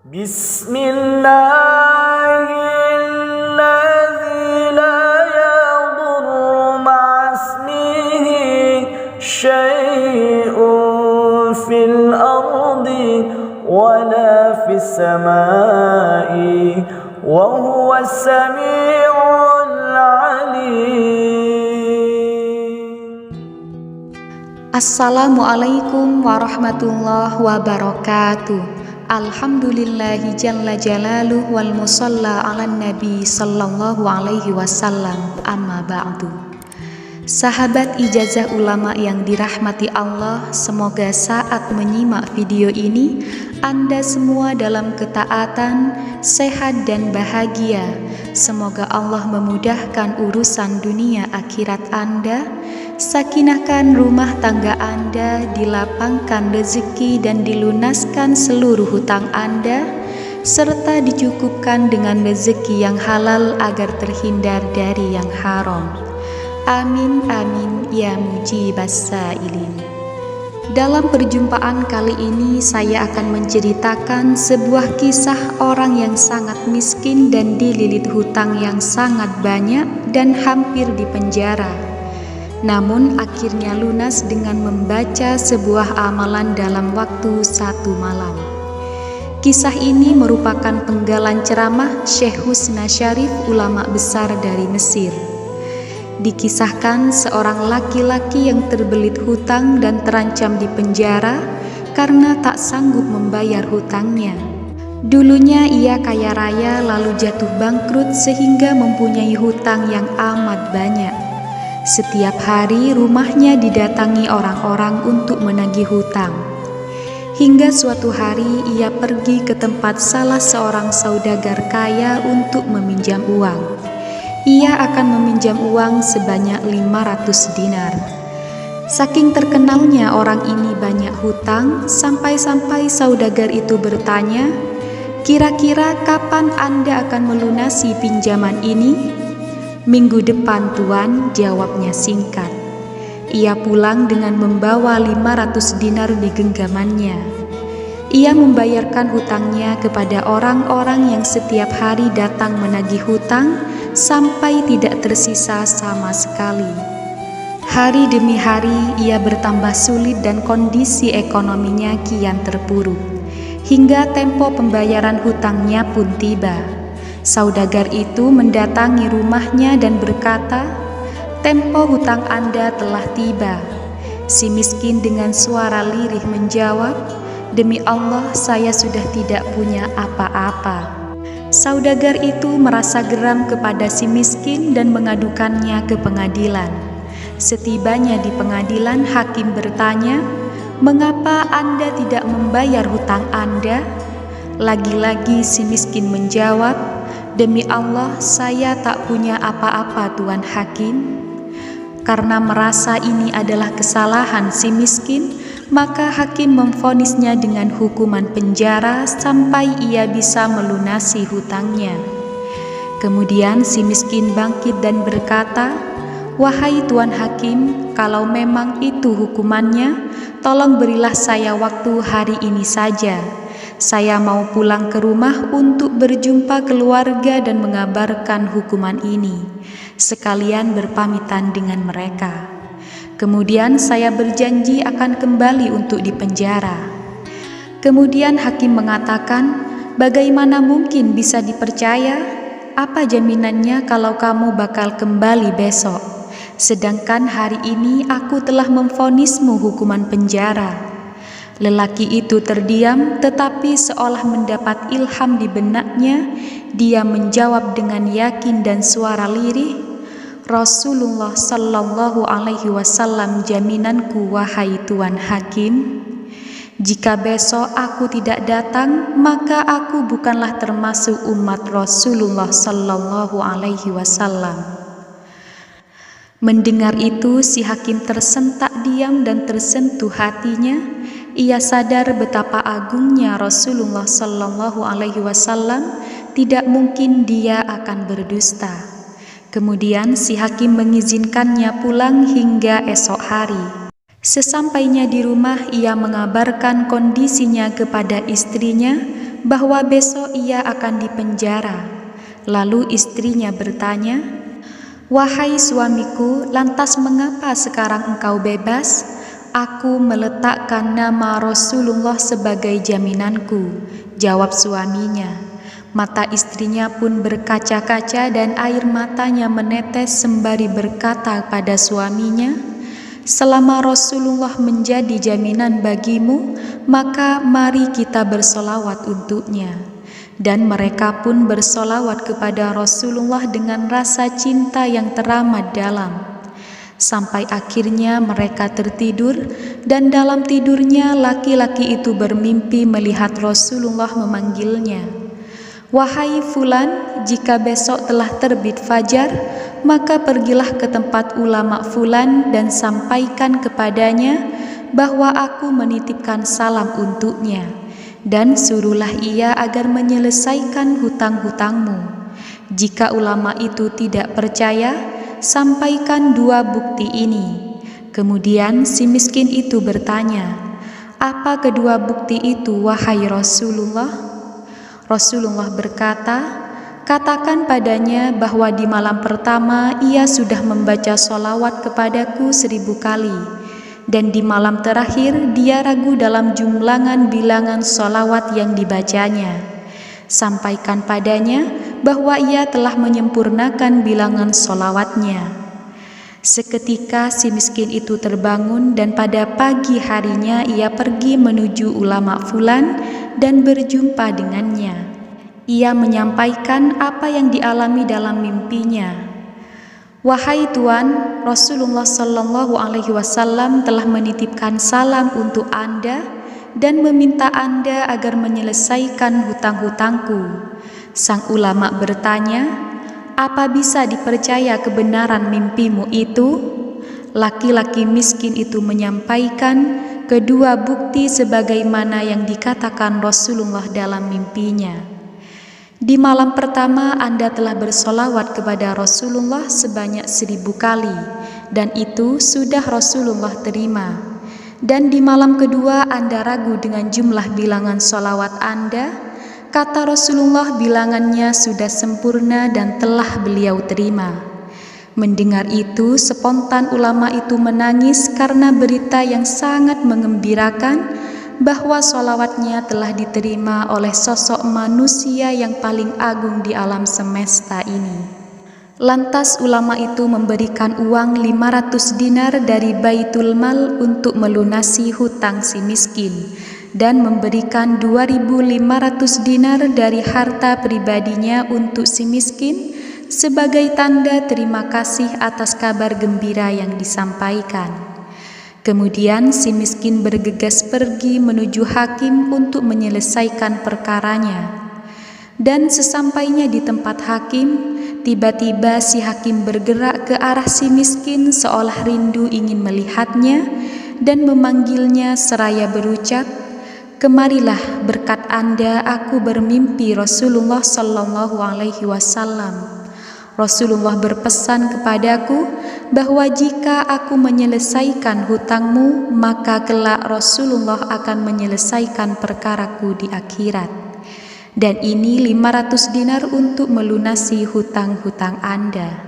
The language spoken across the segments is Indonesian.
Bismillahilladzi la yadurru ma'asmihi syai'un fil ardi wala fis samai wa huwas sami'ul alim. Assalamualaikum warahmatullahi wabarakatuh. Alhamdulillahi jalla jalaluh wal musalla ala nabi sallallahu alaihi wasallam, amma ba'du. Sahabat ijazah ulama yang dirahmati Allah, semoga saat menyimak video ini Anda semua dalam ketaatan, sehat dan bahagia. Semoga Allah memudahkan urusan dunia akhirat Anda, sakinahkan rumah tangga Anda, dilapangkan rezeki dan dilunaskan seluruh hutang Anda, serta dicukupkan dengan rezeki yang halal agar terhindar dari yang haram. Amin amin ya mujibas sa'ilin. Dalam perjumpaan kali ini saya akan menceritakan sebuah kisah orang yang sangat miskin dan dililit hutang yang sangat banyak dan hampir dipenjara. Namun akhirnya lunas dengan membaca sebuah amalan dalam waktu 1 malam. Kisah ini merupakan penggalan ceramah Syekh Husna Syarif, ulama besar dari Mesir. Dikisahkan seorang laki-laki yang terbelit hutang dan terancam dipenjara karena tak sanggup membayar hutangnya. Dulunya ia kaya raya lalu jatuh bangkrut sehingga mempunyai hutang yang amat banyak. Setiap hari rumahnya didatangi orang-orang untuk menagih hutang. Hingga suatu hari ia pergi ke tempat salah seorang saudagar kaya untuk meminjam uang. Ia akan meminjam uang sebanyak 500 dinar. Saking terkenalnya orang ini banyak hutang, sampai-sampai saudagar itu bertanya, "Kira-kira kapan Anda akan melunasi pinjaman ini?" "Minggu depan, Tuan," jawabnya singkat. Ia pulang dengan membawa 500 dinar di genggamannya. Ia membayarkan hutangnya kepada orang-orang yang setiap hari datang menagih hutang sampai tidak tersisa sama sekali. Hari demi hari ia bertambah sulit dan kondisi ekonominya kian terpuruk. Hingga tempo pembayaran hutangnya pun tiba. Saudagar itu mendatangi rumahnya dan berkata, "Tempo hutang Anda telah tiba." Si miskin dengan suara lirih menjawab, "Demi Allah, saya sudah tidak punya apa-apa." Saudagar itu merasa geram kepada si miskin dan mengadukannya ke pengadilan. Setibanya di pengadilan, hakim bertanya, "Mengapa Anda tidak membayar hutang Anda?" Lagi-lagi si miskin menjawab, "Demi Allah, saya tak punya apa-apa, Tuan Hakim." Karena merasa ini adalah kesalahan si miskin, maka hakim memvonisnya dengan hukuman penjara sampai ia bisa melunasi hutangnya. Kemudian si miskin bangkit dan berkata, "Wahai Tuan Hakim, kalau memang itu hukumannya, tolong berilah saya waktu hari ini saja. Saya mau pulang ke rumah untuk berjumpa keluarga dan mengabarkan hukuman ini, sekalian berpamitan dengan mereka. Kemudian saya berjanji akan kembali untuk dipenjara." Kemudian hakim mengatakan, "Bagaimana mungkin bisa dipercaya? Apa jaminannya kalau kamu bakal kembali besok? Sedangkan hari ini aku telah memvonismu hukuman penjara." Lelaki itu terdiam, tetapi seolah mendapat ilham di benaknya, dia menjawab dengan yakin dan suara lirih, "Rasulullah sallallahu alaihi wasallam jaminanku, wahai Tuan Hakim. Jika besok aku tidak datang, maka aku bukanlah termasuk umat Rasulullah sallallahu alaihi wasallam." Mendengar itu, si hakim tersentak diam dan tersentuh hatinya. Ia sadar betapa agungnya Rasulullah sallallahu alaihi wasallam, tidak mungkin dia akan berdusta. Kemudian si hakim mengizinkannya pulang hingga esok hari. Sesampainya di rumah, ia mengabarkan kondisinya kepada istrinya, bahwa besok ia akan dipenjara. Lalu istrinya bertanya, "Wahai suamiku, lantas mengapa sekarang engkau bebas?" "Aku meletakkan nama Rasulullah sebagai jaminanku," jawab suaminya. Mata istrinya pun berkaca-kaca dan air matanya menetes sembari berkata pada suaminya, "Selama Rasulullah menjadi jaminan bagimu, maka mari kita bersolawat untuknya." Dan mereka pun bersolawat kepada Rasulullah dengan rasa cinta yang teramat dalam. Sampai akhirnya mereka tertidur, dan dalam tidurnya laki-laki itu bermimpi melihat Rasulullah memanggilnya, "Wahai fulan, jika besok telah terbit fajar, maka pergilah ke tempat ulama fulan dan sampaikan kepadanya bahwa aku menitipkan salam untuknya, dan suruhlah ia agar menyelesaikan hutang-hutangmu. Jika ulama itu tidak percaya, sampaikan 2 bukti ini." Kemudian si miskin itu bertanya, "Apa kedua bukti itu, wahai Rasulullah?" Rasulullah berkata, "Katakan padanya bahwa di malam pertama ia sudah membaca sholawat kepadaku 1000 kali, dan di malam terakhir dia ragu dalam jumlangan bilangan sholawat yang dibacanya. Sampaikan padanya bahwa ia telah menyempurnakan bilangan sholawatnya." Seketika si miskin itu terbangun, dan pada pagi harinya ia pergi menuju ulama fulan dan berjumpa dengannya. Ia menyampaikan apa yang dialami dalam mimpinya. "Wahai Tuan, Rasulullah Shallallahu Alaihi Wasallam telah menitipkan salam untuk Anda dan meminta Anda agar menyelesaikan hutang-hutangku." Sang ulama bertanya, "Apa bisa dipercaya kebenaran mimpimu itu?" Laki-laki miskin itu menyampaikan kedua bukti sebagaimana yang dikatakan Rasulullah dalam mimpinya. "Di malam pertama Anda telah bersolawat kepada Rasulullah sebanyak 1000 kali, dan itu sudah Rasulullah terima. Dan di malam kedua Anda ragu dengan jumlah bilangan solawat Anda. Kata Rasulullah bilangannya sudah sempurna dan telah beliau terima." Mendengar itu, spontan ulama itu menangis karena berita yang sangat mengembirakan bahwa sholawatnya telah diterima oleh sosok manusia yang paling agung di alam semesta ini. Lantas ulama itu memberikan uang 500 dinar dari Baitul Mal untuk melunasi hutang si miskin, dan memberikan 2.500 dinar dari harta pribadinya untuk si miskin sebagai tanda terima kasih atas kabar gembira yang disampaikan. Kemudian si miskin bergegas pergi menuju hakim untuk menyelesaikan perkaranya. Dan sesampainya di tempat hakim, tiba-tiba si hakim bergerak ke arah si miskin seolah rindu ingin melihatnya dan memanggilnya seraya berucap, "Kemarilah, berkat Anda aku bermimpi Rasulullah Shallallahu Alaihi Wasallam. Rasulullah berpesan kepadaku bahwa jika aku menyelesaikan hutangmu, maka kelak Rasulullah akan menyelesaikan perkaraku di akhirat. Dan ini 500 dinar untuk melunasi hutang-hutang Anda."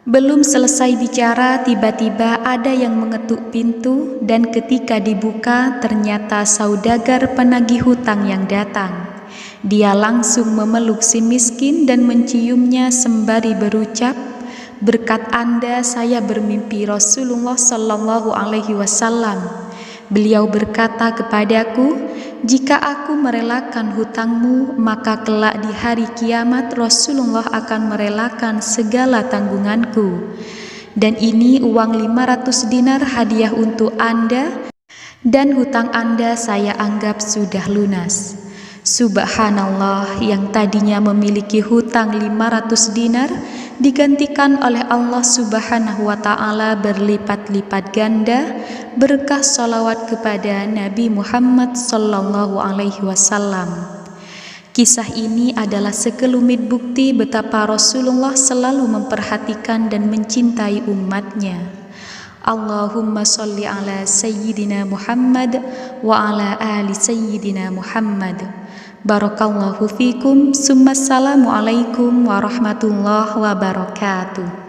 Belum selesai bicara, tiba-tiba ada yang mengetuk pintu, dan ketika dibuka ternyata saudagar penagih hutang yang datang. Dia langsung memeluk si miskin dan menciumnya sembari berucap, "Berkat Anda saya bermimpi Rasulullah Shallallahu Alaihi Wasallam. Beliau berkata kepadaku, jika aku merelakan hutangmu, maka kelak di hari kiamat Rasulullah akan merelakan segala tanggunganku. Dan ini uang 500 dinar hadiah untuk Anda, dan hutang Anda saya anggap sudah lunas." Subhanallah, yang tadinya memiliki hutang 500 dinar digantikan oleh Allah Subhanahu wa Ta'ala berlipat-lipat ganda berkah sholawat kepada Nabi Muhammad Sallallahu Alaihi Wasallam. Kisah ini adalah sekelumit bukti betapa Rasulullah selalu memperhatikan dan mencintai umatnya. Allahumma sholli ala Sayyidina Muhammad wa ala ali Sayyidina Muhammad. Barakallahu fikum. Summassalamu alaikum warahmatullahi wabarakatuh.